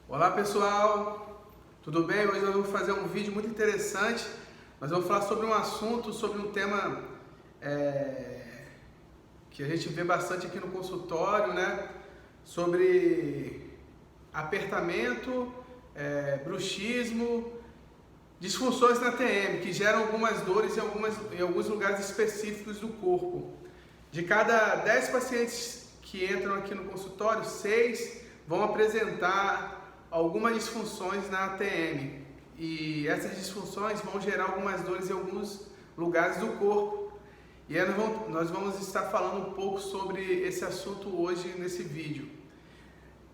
Olá pessoal, tudo bem? Hoje eu vou fazer um vídeo muito interessante. Nós vamos falar sobre um assunto, sobre um tema que a gente vê bastante aqui no consultório, né? Sobre apertamento, bruxismo, disfunções na TM, que geram algumas dores em alguns lugares específicos do corpo. De cada 10 pacientes que entram aqui no consultório, 6 vão apresentar algumas disfunções na ATM, e essas disfunções vão gerar algumas dores em alguns lugares do corpo. E aí nós vamos estar falando um pouco sobre esse assunto hoje nesse vídeo.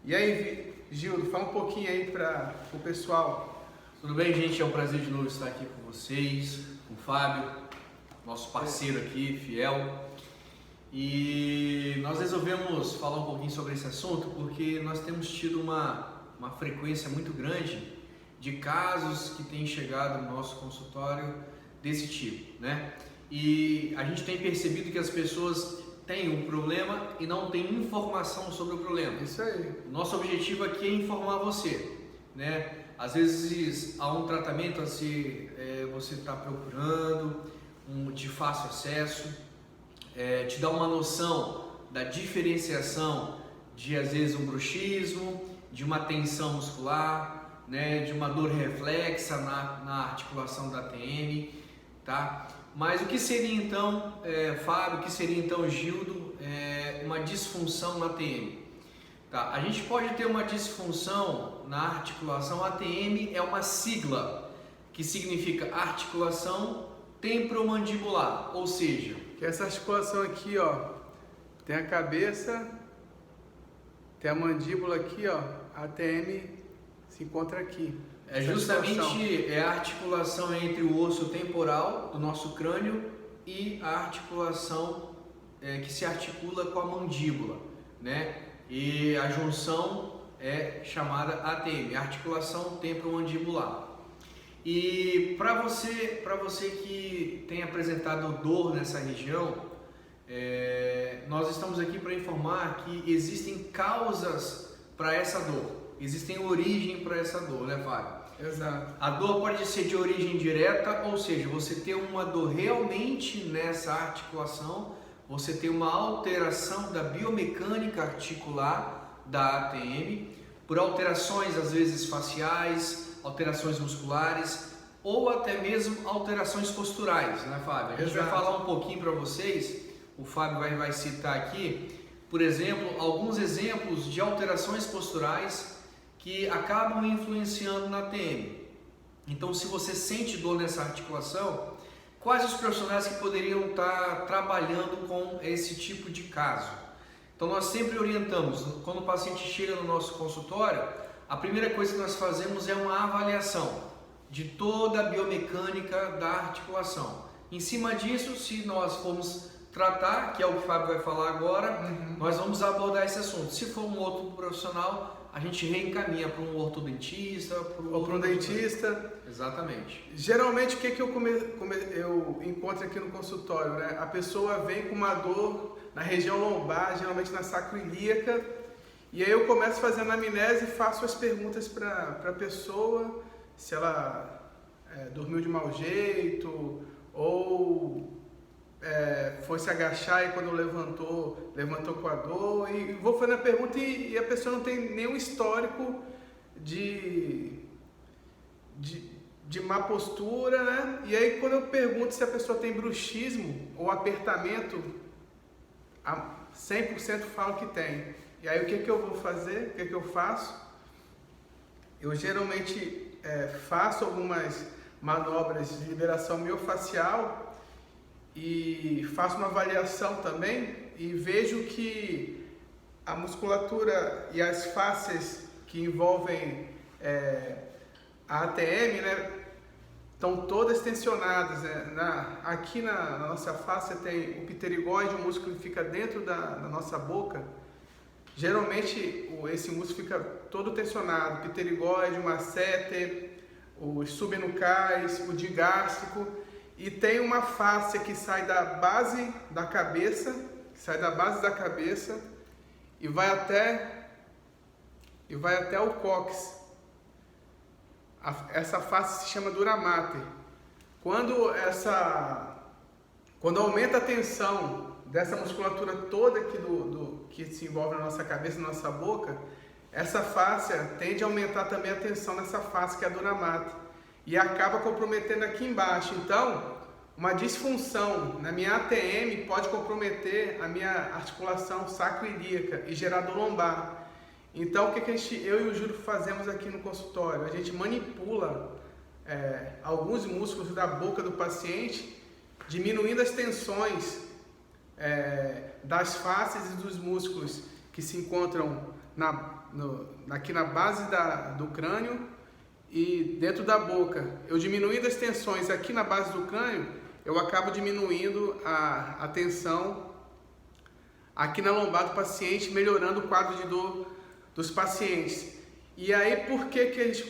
E aí, Gildo, fala um pouquinho aí para o pessoal. Tudo bem, gente? É um prazer de novo estar aqui com vocês, com o Fábio, nosso parceiro aqui, fiel. E nós resolvemos falar um pouquinho sobre esse assunto porque nós temos tido uma frequência muito grande de casos que têm chegado no nosso consultório desse tipo, né? E a gente tem percebido que as pessoas têm um problema e não têm informação sobre o problema. Isso aí. Nosso objetivo aqui é informar você, né? Às vezes há um tratamento a se você está procurando, de fácil acesso, te dá uma noção da diferenciação de às vezes um bruxismo, de uma tensão muscular, né, de uma dor reflexa na articulação da TM, tá? Mas o que seria então, Fábio, o que seria então, Gildo, uma disfunção na TM? Tá? A gente pode ter uma disfunção na articulação. ATM é uma sigla que significa articulação temporomandibular, ou seja, Que essa articulação aqui, ó, tem a cabeça, tem a mandíbula aqui, ó, a ATM se encontra aqui. Justamente a articulação entre o osso temporal do nosso crânio e a articulação que se articula com a mandíbula, né? E a junção é chamada ATM, articulação temporomandibular. E para você que tem apresentado dor nessa região, nós estamos aqui para informar que existem causas para essa dor, existem origem para essa dor, né, Fábio? Exato. A dor pode ser de origem direta, ou seja, você tem uma dor realmente nessa articulação, você tem uma alteração da biomecânica articular da ATM, por alterações às vezes faciais, alterações musculares ou até mesmo alterações posturais, né, Fábio? A gente vai falar um pouquinho para vocês, o Fábio vai citar aqui, por exemplo, alguns exemplos de alterações posturais que acabam influenciando na TM. Então, se você sente dor nessa articulação, quais os profissionais que poderiam estar trabalhando com esse tipo de caso? Então, nós sempre orientamos, quando o paciente chega no nosso consultório, a primeira coisa que nós fazemos é uma avaliação de toda a biomecânica da articulação. Em cima disso, se nós formos tratar, que é o que o Fábio vai falar agora, nós vamos abordar esse assunto. Se for um outro profissional, a gente reencaminha para um ortodentista, Ou para um dentista. Exatamente. Geralmente, o que eu encontro aqui no consultório, né? A pessoa vem com uma dor na região lombar, geralmente na sacroiliaca, e aí eu começo a fazer a anamnese e faço as perguntas para a pessoa, se ela dormiu de mau jeito, ou foi se agachar e quando levantou com a dor, e vou fazendo a pergunta e a pessoa não tem nenhum histórico de má postura, né? E aí quando eu pergunto se a pessoa tem bruxismo ou apertamento, 100% falo que tem. E aí o que eu vou fazer? O que eu faço? Eu geralmente faço algumas manobras de liberação miofascial e faço uma avaliação também e vejo que a musculatura e as fáscias que envolvem a ATM, né, estão todas tensionadas, né? Aqui na nossa face tem o pterigóide, o músculo que fica dentro da nossa boca. Geralmente esse músculo fica todo tensionado, pterigóide, o masseter, os subnucais, o digástrico, e tem uma fáscia que sai da base da cabeça, e vai até o cóccix. essa face se chama dura mater. Quando aumenta a tensão dessa musculatura toda aqui que se envolve na nossa cabeça, na nossa boca, essa fáscia tende a aumentar também a tensão nessa face que é a dura mater e acaba comprometendo aqui embaixo. Então, uma disfunção na minha ATM pode comprometer a minha articulação sacroiliaca e gerar dor lombar. Então, o que eu e o Júlio fazemos aqui no consultório? A gente manipula alguns músculos da boca do paciente, diminuindo as tensões das fáscias e dos músculos que se encontram aqui na base do crânio e dentro da boca. Eu diminuindo as tensões aqui na base do crânio, eu acabo diminuindo a tensão aqui na lombar do paciente, melhorando o quadro de dor dos pacientes. E aí, por que a gente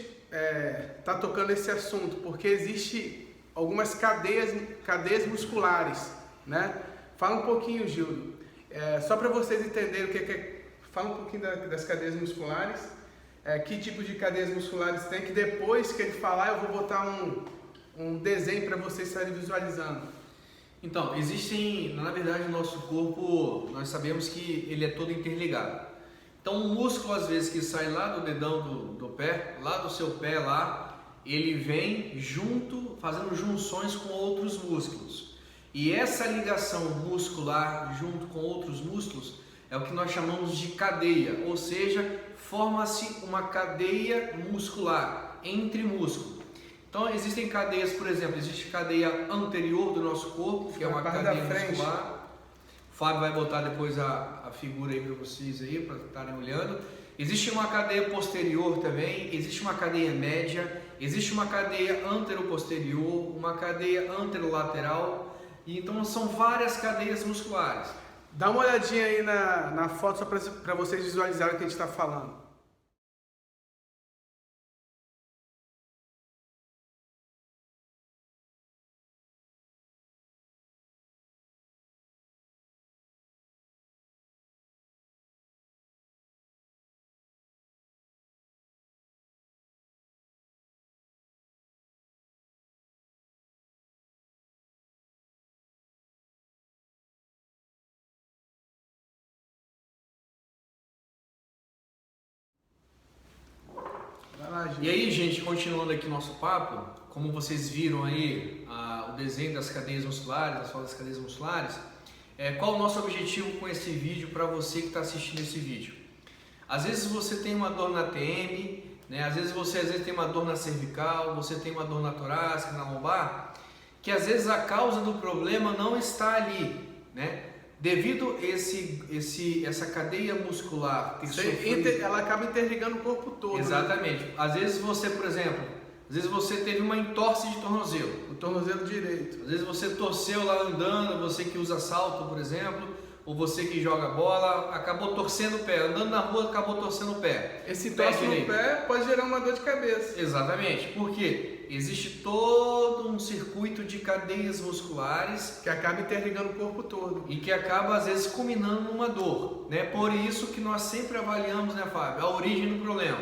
está tocando esse assunto? Porque existe algumas cadeias musculares, né? Fala um pouquinho, Gildo, só para vocês entenderem o que é. Fala um pouquinho das cadeias musculares, que tipo de cadeias musculares tem, que depois que ele falar eu vou botar um desenho para vocês estarem visualizando. Então, existem, na verdade, no nosso corpo, nós sabemos que ele é todo interligado. Então, um músculo, às vezes, que sai lá do dedão do pé, lá do seu pé, lá, ele vem junto, fazendo junções com outros músculos. E essa ligação muscular junto com outros músculos é o que nós chamamos de cadeia, ou seja, forma-se uma cadeia muscular entre músculos. Então, existem cadeias, por exemplo, existe cadeia anterior do nosso corpo, que é uma cadeia muscular. O Fábio vai botar depois a figura aí para vocês aí, para estarem olhando. Existe uma cadeia posterior também, existe uma cadeia média, existe uma cadeia anteroposterior, uma cadeia anterolateral. E então são várias cadeias musculares. Dá uma olhadinha aí na foto só para vocês visualizarem o que a gente está falando. E aí, gente, continuando aqui nosso papo, como vocês viram aí o desenho das cadeias musculares, as fotos das cadeias musculares, qual o nosso objetivo com esse vídeo para você que está assistindo esse vídeo? Às vezes você tem uma dor na TM, né? Às vezes você tem uma dor na cervical, você tem uma dor na torácica, na lombar, que às vezes a causa do problema não está ali, né? Devido essa cadeia muscular ter sofrido, ela acaba interligando o corpo todo. Exatamente. Né? Às vezes você, por exemplo, você teve uma entorse de tornozelo. O tornozelo direito. Às vezes você torceu lá andando, você que usa salto, por exemplo, ou você que joga bola, acabou torcendo o pé. Andando na rua, acabou torcendo o pé. Esse torce no pé pode gerar uma dor de cabeça. Exatamente. Por quê? Existe todo um circuito de cadeias musculares que acaba interligando o corpo todo e que acaba às vezes culminando numa dor, né? Por isso que nós sempre avaliamos, né, Fábio, a origem do problema.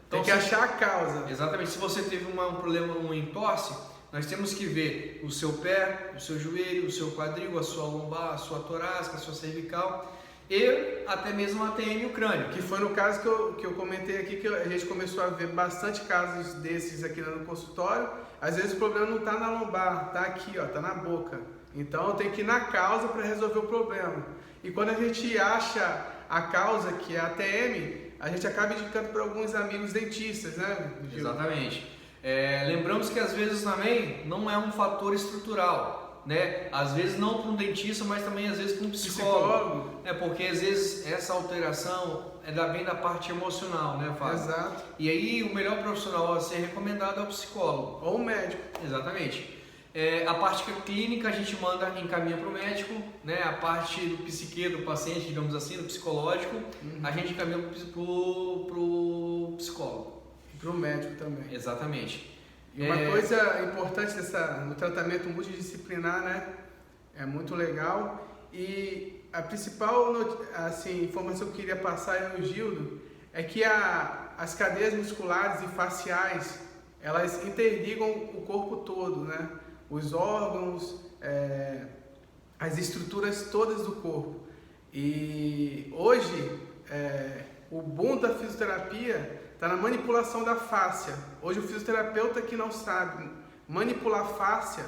Então, tem que achar a causa. Exatamente. Se você teve um problema, um entorse, nós temos que ver o seu pé, o seu joelho, o seu quadril, a sua lombar, a sua torácica, a sua cervical e até mesmo a ATM e o crânio. Que foi no caso que eu comentei aqui, que a gente começou a ver bastante casos desses aqui no consultório. Às vezes o problema não está na lombar, está aqui, está na boca. Então eu tenho que ir na causa para resolver o problema. E quando a gente acha a causa, que é a ATM, a gente acaba indicando para alguns amigos dentistas, né, Gil? Exatamente. Lembramos que às vezes também não é um fator estrutural, né? Às vezes não para um dentista, mas também às vezes para um psicólogo. Porque às vezes essa alteração vem da parte emocional, né, Fábio? Exato. E aí o melhor profissional a ser recomendado é o psicólogo. Ou o médico. Exatamente. A parte clínica a gente encaminha para o médico, né? A parte do psique do paciente, digamos assim, do psicológico, a gente encaminha para o psicólogo. E para o médico também. Exatamente. E uma coisa importante no tratamento multidisciplinar, né? É muito legal. E a principal informação que eu queria passar aí no Gildo é que as cadeias musculares e faciais elas interligam o corpo todo, né? Os órgãos, as estruturas todas do corpo. E hoje, o boom da fisioterapia está na manipulação da fáscia. Hoje o fisioterapeuta que não sabe manipular fáscia,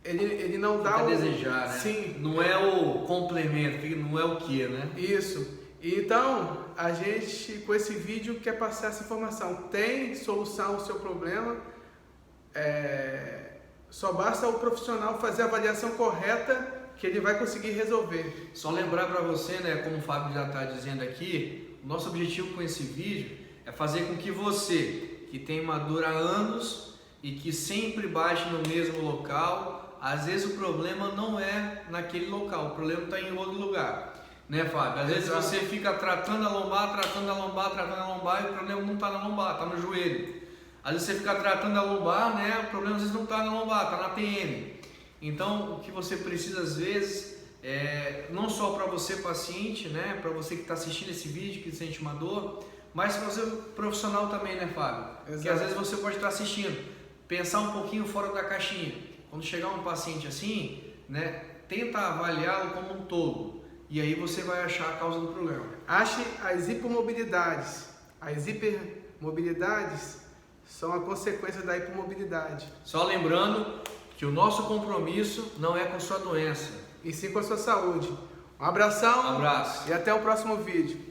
ele não dá fica o... desejar, né? Sim. Não é o complemento, não é o que, né? Isso. Então, a gente com esse vídeo quer passar essa informação. Tem solução ao seu problema, só basta o profissional fazer a avaliação correta que ele vai conseguir resolver. Só lembrar para você, né, como o Fábio já está dizendo aqui, o nosso objetivo com esse vídeo é fazer com que você, que tem uma dor há anos e que sempre bate no mesmo local, às vezes o problema não é naquele local, o problema está em outro lugar, né, Fábio? Às vezes você fica tratando a lombar e o problema não está na lombar, está no joelho. Às vezes você fica tratando a lombar, né, o problema às vezes não está na lombar, está na TM. Então, o que você precisa às vezes, não só para você paciente, né, para você que está assistindo esse vídeo, que sente uma dor, mas para você profissional também, né, Fábio? Porque às vezes você pode estar assistindo, pensar um pouquinho fora da caixinha. Quando chegar um paciente assim, né, tenta avaliá-lo como um todo e aí você vai achar a causa do problema. Ache as hipomobilidades. As hipermobilidades são a consequência da hipomobilidade. Só lembrando que o nosso compromisso não é com sua doença, e sim com a sua saúde. Um abração. Abraço. E até o próximo vídeo.